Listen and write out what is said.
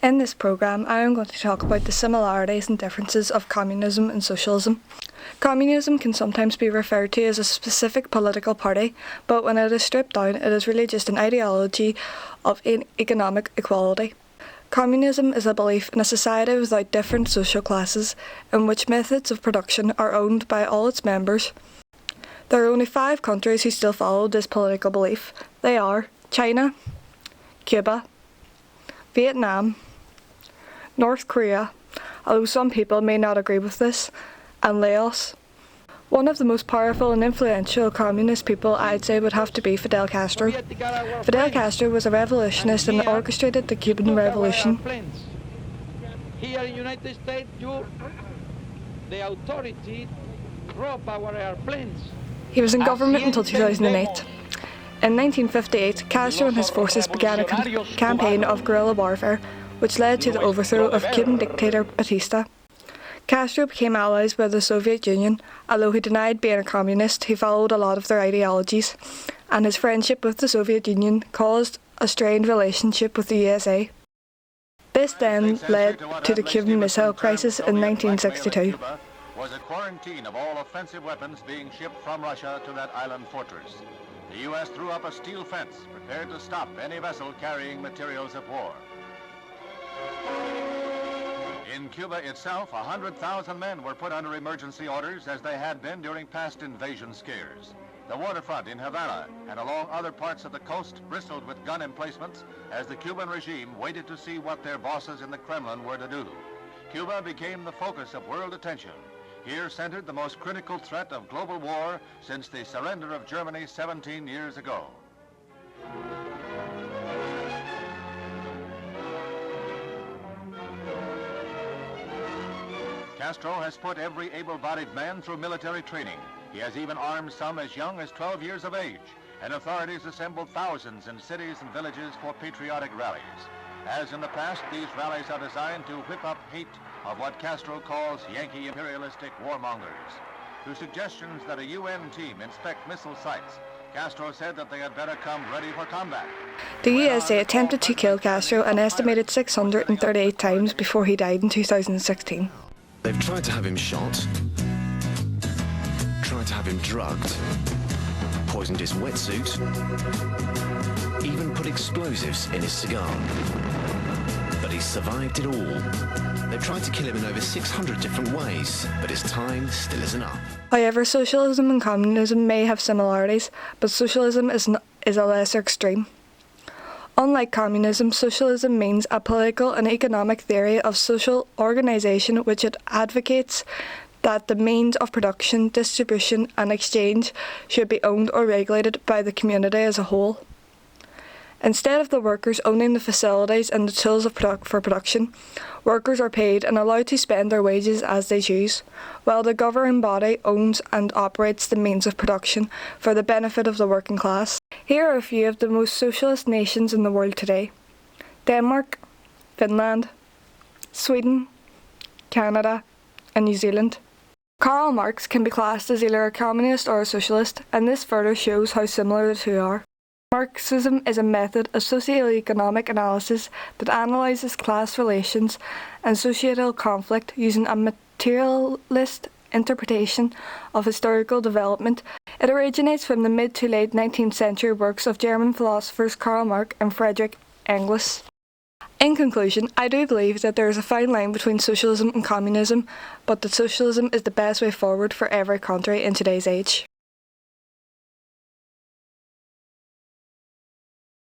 In this programme, I am going to talk about the similarities and differences of communism and socialism. Communism can sometimes be referred to as a specific political party, but when it is stripped down, it is really just an ideology of economic equality. Communism is a belief in a society without different social classes, in which methods of production are owned by all its members. There are only 5 countries who still follow this political belief. They are China, Cuba, Vietnam, North Korea, although some people may not agree with this, and Laos. One of the most powerful and influential communist people I'd say would have to be Fidel Castro. Fidel Castro was a revolutionist and orchestrated the Cuban Revolution. Here in the United States, the authority rob our airplanes. He was in government until 2008. In 1958, Castro and his forces began a campaign of guerrilla warfare, which led to the overthrow of Cuban dictator Batista. Castro became allies with the Soviet Union. Although he denied being a communist, he followed a lot of their ideologies, and his friendship with the Soviet Union caused a strained relationship with the USA. This then led to the Cuban Missile Crisis in 1962. Was a quarantine of all offensive weapons being shipped from Russia to that island fortress. The U.S. threw up a steel fence, prepared to stop any vessel carrying materials of war. In Cuba itself, 100,000 men were put under emergency orders, as they had been during past invasion scares. The waterfront in Havana and along other parts of the coast bristled with gun emplacements as the Cuban regime waited to see what their bosses in the Kremlin were to do. Cuba became the focus of world attention. Here centered the most critical threat of global war since the surrender of Germany 17 years ago. Castro has put every able-bodied man through military training. He has even armed some as young as 12 years of age, and authorities assembled thousands in cities and villages for patriotic rallies. As in the past, these rallies are designed to whip up hate of what Castro calls Yankee imperialistic warmongers. To suggestions that a UN team inspect missile sites, Castro said that they had better come ready for combat. The USA attempted to kill Castro an estimated 638 times before he died in 2016. They've tried to have him shot, tried to have him drugged, poisoned his wetsuit, even put explosives in his cigar. But he survived it all. They've tried to kill him in over 600 different ways, but his time still isn't up. However, socialism and communism may have similarities, but socialism is a lesser extreme. Unlike communism, socialism means a political and economic theory of social organisation which it advocates that the means of production, distribution and exchange should be owned or regulated by the community as a whole. Instead of the workers owning the facilities and the tools for production, workers are paid and allowed to spend their wages as they choose, while the governing body owns and operates the means of production for the benefit of the working class. Here are a few of the most socialist nations in the world today: Denmark, Finland, Sweden, Canada, and New Zealand. Karl Marx can be classed as either a communist or a socialist, and this further shows how similar the two are. Marxism is a method of socio-economic analysis that analyses class relations and societal conflict using a materialist interpretation of historical development. It originates from the mid to late 19th century works of German philosophers Karl Marx and Friedrich Engels. In conclusion, I do believe that there is a fine line between socialism and communism, but that socialism is the best way forward for every country in today's age.